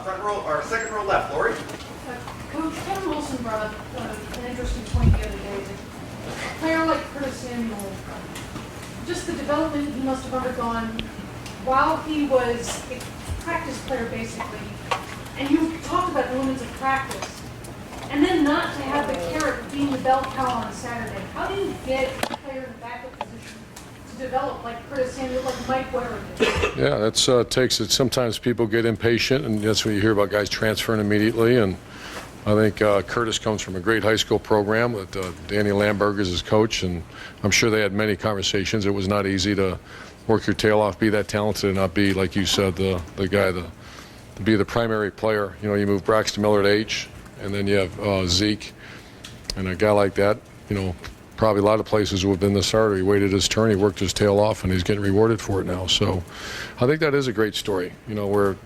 front row or second row left, Lori. Coach, Kevin Wilson brought up an interesting point the other day. That a player like Curtis Samuel, just the development he must have undergone while he was a practice player, basically. And you talked about elements of practice, and then not to have the carrot of being the bell cow on a Saturday. How do you get a player in the backup position to develop like Curtis Samuel, like Mike Weber did? Yeah, that's takes it. Sometimes people get impatient, and that's when you hear about guys transferring immediately. And I think Curtis comes from a great high school program with Danny Lamberg as his coach, and I'm sure they had many conversations. It was not easy to work your tail off, be that talented, and not be, like you said, the guy to be the primary player. You know, you move Braxton Miller to H, and then you have Zeke, and a guy like that, you know, probably a lot of places would have been the starter. He waited his turn, he worked his tail off, and he's getting rewarded for it now. So I think that is a great story, you know, where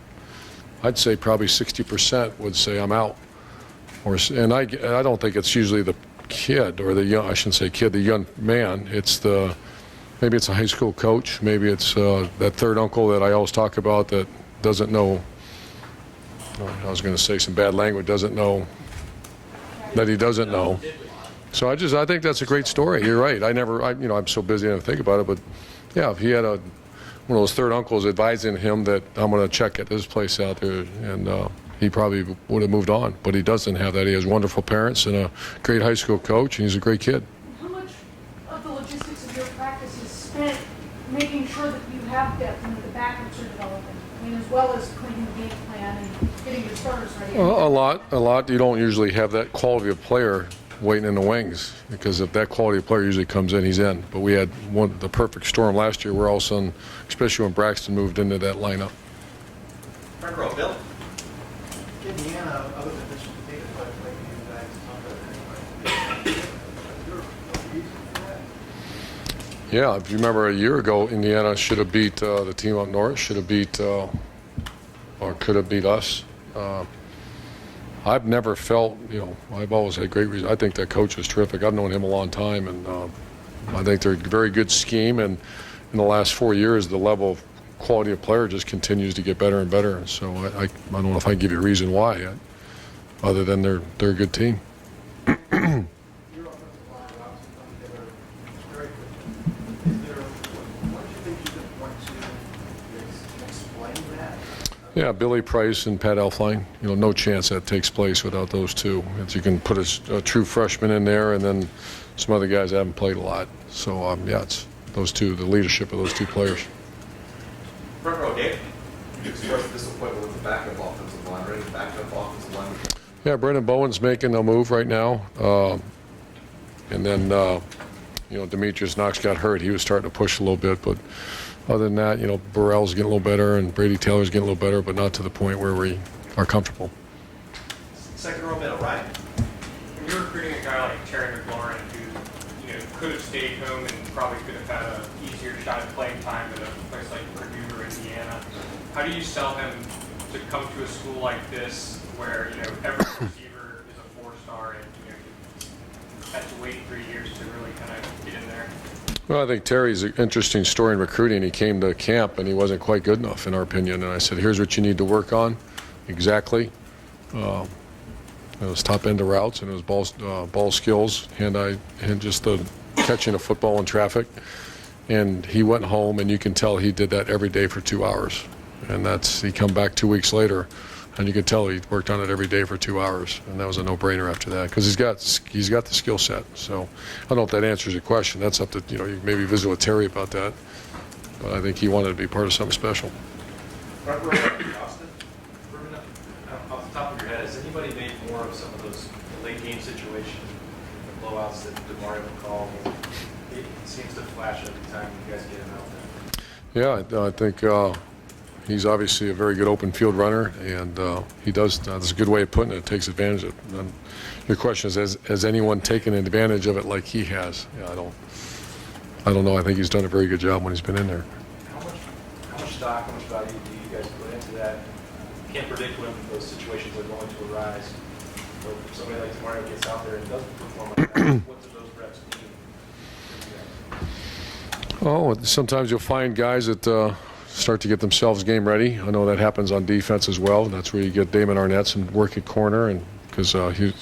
I'd say probably 60% would say I'm out. And I don't think it's usually the kid or the young, I shouldn't say kid, the young man. It's maybe it's a high school coach, maybe it's that third uncle that I always talk about that doesn't know, I was going to say some bad language, doesn't know that he doesn't know. So I think that's a great story. You're right. I'm so busy I don't think about it, but yeah, if he had one of those third uncles advising him that I'm going to check at this place out there, and he probably would have moved on, but he doesn't have that. He has wonderful parents and a great high school coach, and he's a great kid. How much of the logistics of your practice is spent making sure that you have depth and that the backups are developing? I mean, as well as putting the game plan and getting your starters ready. A lot. You don't usually have that quality of player waiting in the wings, because if that quality of player usually comes in, he's in. But we had the perfect storm last year where all of a sudden, especially when Braxton moved into that lineup. Front row, Bill. Indiana, other than Michigan State, is like you guys talk about anyway. Yeah, if you remember a year ago, Indiana should have beat the team up north, should have beat or could have beat us. I've never felt, I've always had great reason. I think that coach is terrific. I've known him a long time, and I think they're a very good scheme. And in the last 4 years, the level of quality of player just continues to get better and better. So I don't know if I can give you a reason why yet, other than they're a good team. Yeah, Billy Price and Pat Elfline. No chance that takes place without those two. You can put a true freshman in there, and then some other guys that haven't played a lot. So yeah, it's those two, the leadership of those two players. Front row, Dave. You expressed disappointment with the backup offensive line, right? Backup offensive line. Yeah, Brendan Bowen's making a move right now, and then Demetrius Knox got hurt. He was starting to push a little bit, but other than that, Burrell's getting a little better and Brady Taylor's getting a little better, but not to the point where we are comfortable. Second row middle, Ryan. When you're recruiting a guy like Terry McLaurin, who could have stayed home and probably could have had an easier shot at playing time at a place like Purdue or Indiana, how do you sell him to come to a school like this where every receiver is a four-star and you have to wait 3 years to really kind of get in there? Well, I think Terry's an interesting story in recruiting. He came to camp and he wasn't quite good enough, in our opinion. And I said, here's what you need to work on. Exactly. It was top end of routes, and it was ball skills, hand-eye, and just the catching a football in traffic. And he went home, and you can tell he did that every day for 2 hours. And he come back 2 weeks later, and you could tell he worked on it every day for 2 hours, and that was a no-brainer after that, because he's got the skill set. So I don't know if that answers your question. That's up to you maybe visit with Terry about that, but I think he wanted to be part of something special. Front row, Austin. Off the top of your head, has anybody made more of some of those late game situations, the blowouts that DeMario would call? It seems to flash every time you guys get him out there. Yeah, I think he's obviously a very good open field runner, and he does. That's a good way of putting it. Takes advantage of it. And your question is, has anyone taken advantage of it like he has? Yeah, I don't know. I think he's done a very good job when he's been in there. How much stock, how much value do you guys put into that? You can't predict when those situations are going to arise. So if somebody like DeMario gets out there and doesn't perform like that, what do those reps mean? Oh, sometimes you'll find guys that start to get themselves game ready. I know that happens on defense as well. That's where you get Damon Arnett's and work at corner, and because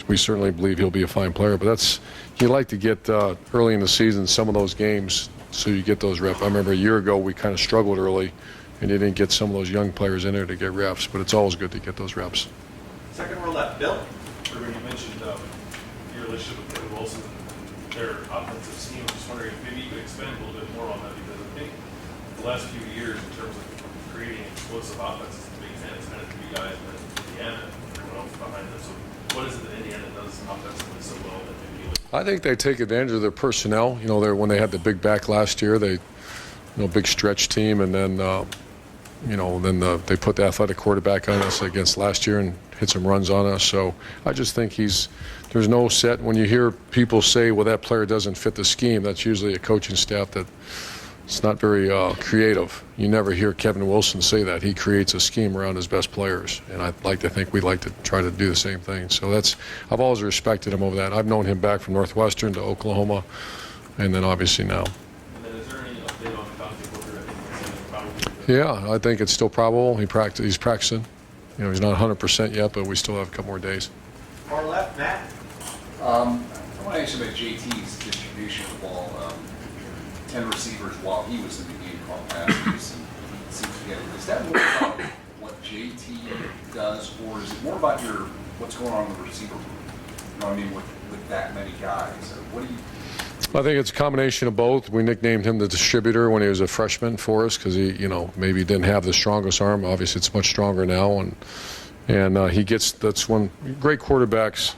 we certainly believe he'll be a fine player. But you like to get early in the season some of those games so you get those reps. I remember a year ago we kind of struggled early, and you didn't get some of those young players in there to get reps. But it's always good to get those reps. Second row left, Bill. When you mentioned your relationship with Kevin Wilson and their offensive scheme, I'm just wondering if maybe you could expand a little bit more on that, because I think the last few years in terms of creating explosive offenses, the Big Ten has kind of three guys, but Indiana and everyone else behind them. So what is it that Indiana does offensively so well that maybe I think they take advantage of their personnel. You know, when they had the big back last year, big stretch team, and then they put the athletic quarterback on us against last year and hit some runs on us. So I just think there's no set. When you hear people say, well, that player doesn't fit the scheme, that's usually a coaching staff that it's not very creative. You never hear Kevin Wilson say that. He creates a scheme around his best players, and I'd like to think we'd like to try to do the same thing. So I've always respected him over that. I've known him back from Northwestern to Oklahoma, and then obviously now. And then is there any update on Dante Booker? I think Yeah, I think it's still probable. He's practicing. You know, he's not 100% yet, but we still have a couple more days. Far left, Matt. I want to ask you about JT's distribution of the ball. 10 receivers while he was in the game called passes and he seems to get it. Is that more about what JT does, or is it more about what's going on in the receiver room? You know what I mean, with that many guys? What do you? I think it's a combination of both. We nicknamed him the distributor when he was a freshman for us because he, maybe didn't have the strongest arm. Obviously, it's much stronger now, and that's when great quarterbacks.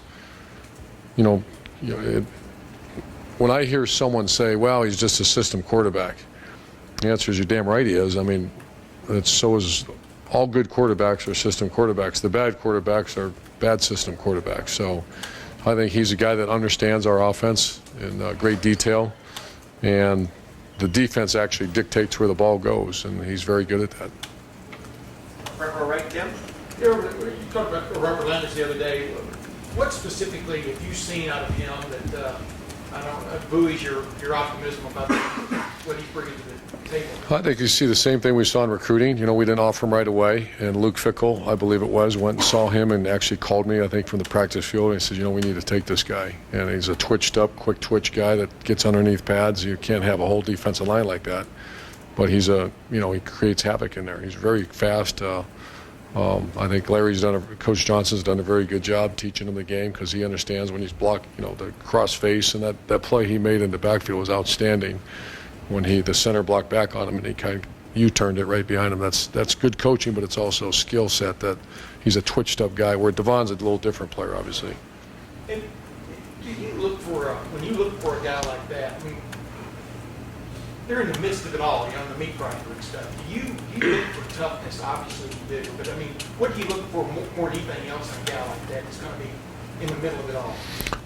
When I hear someone say, "Well, he's just a system quarterback," the answer is, "You're damn right he is." I mean, so is all good quarterbacks are system quarterbacks. The bad quarterbacks are bad system quarterbacks. So I think he's a guy that understands our offense in great detail, and the defense actually dictates where the ball goes, and he's very good at that. Front row right, Tim. You talked about Robert Landers the other day. What specifically have you seen out of him that buoys your optimism about what he's bringing to the table? I think you see the same thing we saw in recruiting. We didn't offer him right away, and Luke Fickell, I believe it was, went and saw him and actually called me, I think, from the practice field, and he said, we need to take this guy. And he's a twitched-up, quick twitch guy that gets underneath pads. You can't have a whole defensive line like that. But he creates havoc in there. He's very fast. I think Coach Johnson's done a very good job teaching him the game because he understands when he's blocked, the cross face, and that play he made in the backfield was outstanding when the center blocked back on him and he kind of U-turned it right behind him. That's good coaching, but it's also a skill set that he's a twitched up guy, where Devon's a little different player, obviously. And do you look for when you look for a guy like that? I mean, they're in the midst of it all, the meat grinder and stuff. Do you look for toughness? Obviously you do, but I mean, what do you look for more than anything else in a guy like that that's going to be in the middle of it all?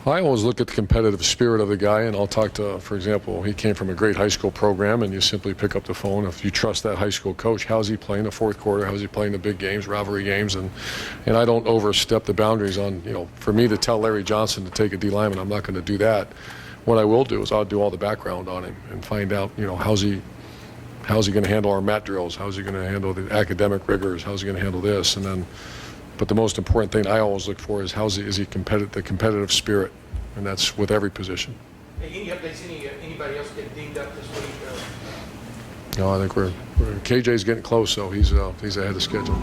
I always look at the competitive spirit of the guy, and I'll talk to, for example, he came from a great high school program, and you simply pick up the phone. If you trust that high school coach, how's he playing the fourth quarter? How's he playing the big games, rivalry games? And I don't overstep the boundaries on, for me to tell Larry Johnson to take a D lineman, I'm not going to do that. What I will do is I'll do all the background on him and find out, how's he going to handle our mat drills? How's he going to handle the academic rigors? How's he going to handle this? And then, but the most important thing I always look for is is he the competitive spirit, and that's with every position. Hey, any updates? Anybody else getting dinged up this week? No, I think KJ's getting close, so he's ahead of schedule.